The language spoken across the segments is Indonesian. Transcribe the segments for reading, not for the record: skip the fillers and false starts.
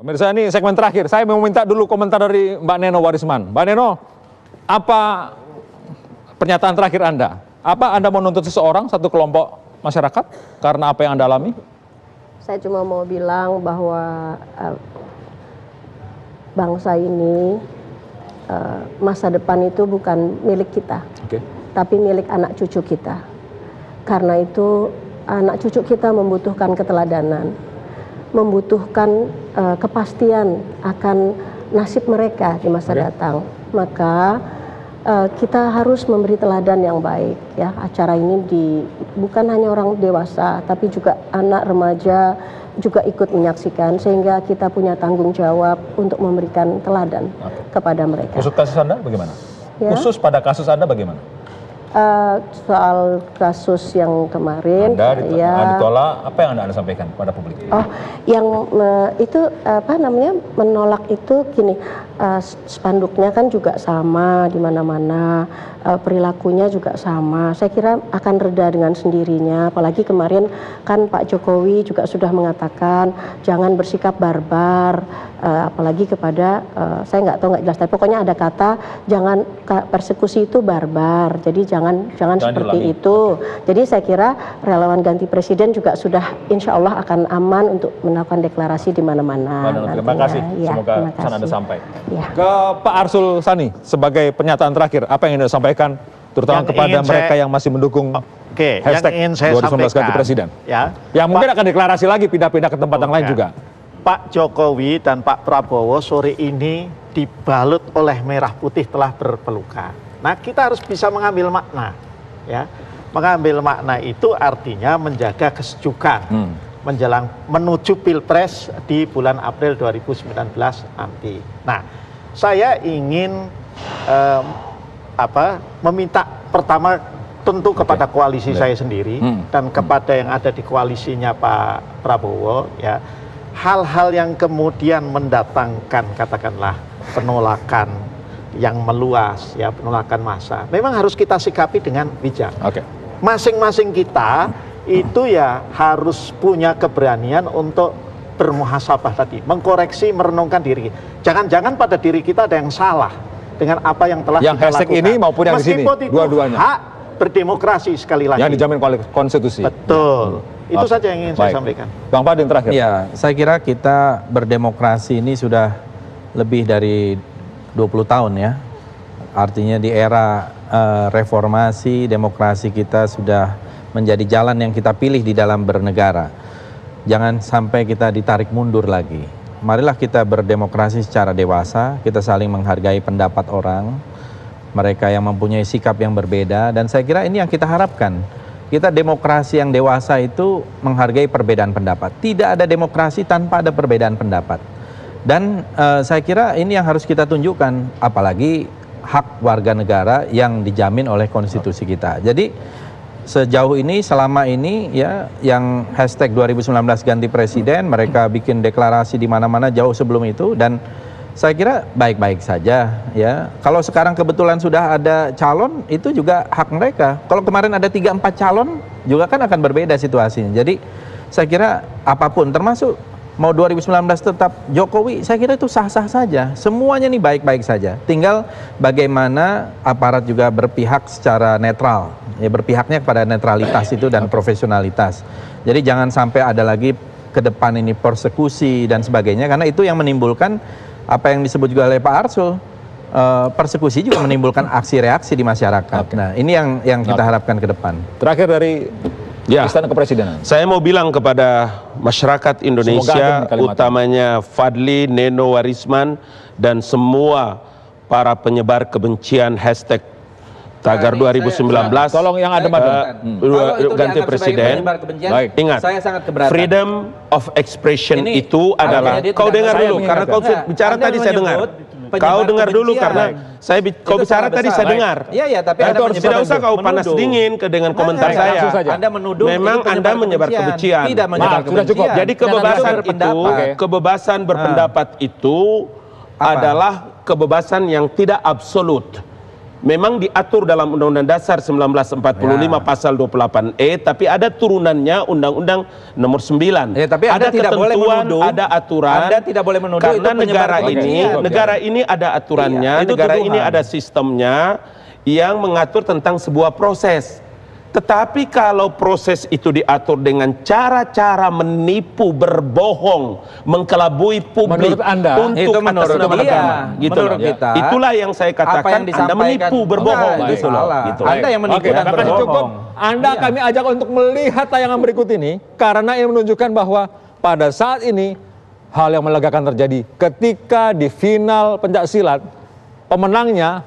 Pemirsa, ini segmen terakhir. Saya mau minta dulu komentar dari Mbak Neno Warisman. Mbak Neno, apa pernyataan terakhir Anda? Apa Anda menuntut seseorang, satu kelompok masyarakat, karena apa yang Anda alami? Saya cuma mau bilang bahwa bangsa ini masa depan itu bukan milik kita, tapi milik anak cucu kita. Karena itu anak cucu kita membutuhkan keteladanan, membutuhkan kepastian akan nasib mereka di masa datang. Maka kita harus memberi teladan yang baik, ya. Acara ini bukan hanya orang dewasa, tapi juga anak remaja juga ikut menyaksikan, sehingga kita punya tanggung jawab untuk memberikan teladan kepada mereka. Khusus kasus Anda bagaimana? Ya? Khusus pada kasus Anda bagaimana? Soal kasus yang kemarin, Anda ditolak, apa yang Anda sampaikan pada publik? Oh, yang itu apa namanya, menolak itu gini, spanduknya kan juga sama di mana-mana, perilakunya juga sama. Saya kira akan reda dengan sendirinya. Apalagi kemarin kan Pak Jokowi juga sudah mengatakan jangan bersikap barbar, apalagi kepada saya nggak jelas, tapi pokoknya ada kata jangan persekusi itu barbar. Jadi jangan seperti itu. Jadi saya kira relawan ganti presiden juga sudah insya Allah akan aman untuk melakukan deklarasi di mana-mana. Terima kasih. Ya, semoga pesan Anda sampai. Ya. Ke Pak Arsul Sani, sebagai pernyataan terakhir, apa yang Anda sampaikan, terutama kepada mereka yang masih mendukung hashtag yang ingin saya 2019 ganti presiden? Ya, yang mungkin akan deklarasi lagi, pindah-pindah ke tempat yang lain juga. Pak Jokowi dan Pak Prabowo sore ini dibalut oleh merah putih telah berpelukan. Nah, kita harus bisa mengambil makna, ya. Mengambil makna itu artinya menjaga kesejukan menjelang menuju Pilpres di bulan April 2019 nanti. Nah, saya ingin meminta pertama tentu kepada koalisi saya sendiri dan kepada yang ada di koalisinya Pak Prabowo, ya. Hal-hal yang kemudian mendatangkan katakanlah penolakan yang meluas, ya, penolakan massa, memang harus kita sikapi dengan bijak. Masing-masing kita itu ya harus punya keberanian untuk bermuhasabah tadi, mengkoreksi, merenungkan diri. Jangan-jangan pada diri kita ada yang salah dengan apa yang telah kita hashtag lakukan. ini maupun yang di sini, dua-duanya. Hak berdemokrasi sekali lagi. Yang dijamin oleh konstitusi. Betul. Itu saja yang ingin saya sampaikan. Bang Fadil terakhir. Ya, saya kira kita berdemokrasi ini sudah lebih dari 20 tahun, ya. Artinya di era reformasi, demokrasi kita sudah menjadi jalan yang kita pilih di dalam bernegara. Jangan sampai kita ditarik mundur lagi. Marilah kita berdemokrasi secara dewasa, kita saling menghargai pendapat orang, mereka yang mempunyai sikap yang berbeda, dan saya kira ini yang kita harapkan. Kita demokrasi yang dewasa itu menghargai perbedaan pendapat. Tidak ada demokrasi tanpa ada perbedaan pendapat. Dan saya kira ini yang harus kita tunjukkan, apalagi hak warga negara yang dijamin oleh konstitusi kita. Jadi sejauh ini, selama ini, ya, yang hashtag 2019 ganti presiden, mereka bikin deklarasi di mana-mana jauh sebelum itu, dan saya kira baik-baik saja, ya. Kalau sekarang kebetulan sudah ada calon, itu juga hak mereka. Kalau kemarin ada 3-4 calon, juga kan akan berbeda situasinya. Jadi saya kira apapun, termasuk mau 2019 tetap Jokowi, saya kira itu sah-sah saja. Semuanya nih baik-baik saja. Tinggal bagaimana aparat juga berpihak secara netral. Ya, berpihaknya kepada netralitas itu dan profesionalitas. Jadi jangan sampai ada lagi ke depan ini persekusi dan sebagainya, karena itu yang menimbulkan apa yang disebut juga oleh Pak Arsul, persekusi juga menimbulkan aksi-reaksi di masyarakat. Nah, ini yang kita harapkan ke depan. Terakhir dari Istana Kepresidenan. Saya mau bilang kepada masyarakat Indonesia, utamanya Fadli, Neno Warisman, dan semua para penyebar kebencian hashtag Tagar 2019. Tolong yang ada ganti presiden. Baik, ingat, saya sangat keberatan. Freedom of expression ini itu adalah, kau dengar dulu, karena kau bicara tadi saya dengar. Kau dengar dulu karena kau bicara tadi saya dengar. Iya, tapi tidak usah kau panas dingin dengan komentar saya. Anda menuduh, memang Anda menyebar kebencian. Tidak menyebar kebencian. Jadi kebebasan itu, kebebasan berpendapat itu adalah kebebasan yang tidak absolut. memang diatur dalam Undang-Undang Dasar 1945 pasal 28E, tapi ada turunannya Undang-Undang Nomor 9. Ya, tapi Anda ada tidak boleh ketentuan, menuduh, ada aturan. Anda tidak boleh menuduh karena itu penyebar negara ini ada aturannya, Iya, itu negara tuduhan. ini ada sistemnya yang mengatur tentang sebuah proses. Tetapi kalau proses itu diatur dengan cara-cara menipu, berbohong, mengkelabui publik Menurut Anda, untuk itu menurut atas nama dia, agama, gitu menurut loh. kita, Itulah yang saya apa yang katakan Anda disampaikan menipu, berbohong, enggak, gitu loh. salah. Gitu. Anda yang menipu Oke, dan terima kasih, berbohong. cukup. Anda kami ajak untuk melihat tayangan berikut ini karena ini menunjukkan bahwa pada saat ini hal yang melegakan terjadi ketika di final pencaksilat pemenangnya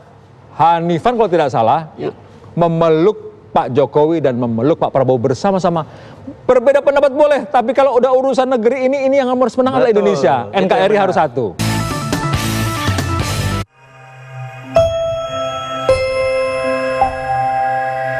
Hanifan kalau tidak salah memeluk Pak Jokowi dan memeluk Pak Prabowo bersama-sama. Berbeda pendapat boleh, tapi kalau udah urusan negeri ini yang harus menang adalah Betul. Indonesia. Itu yang NKRI benar. harus satu.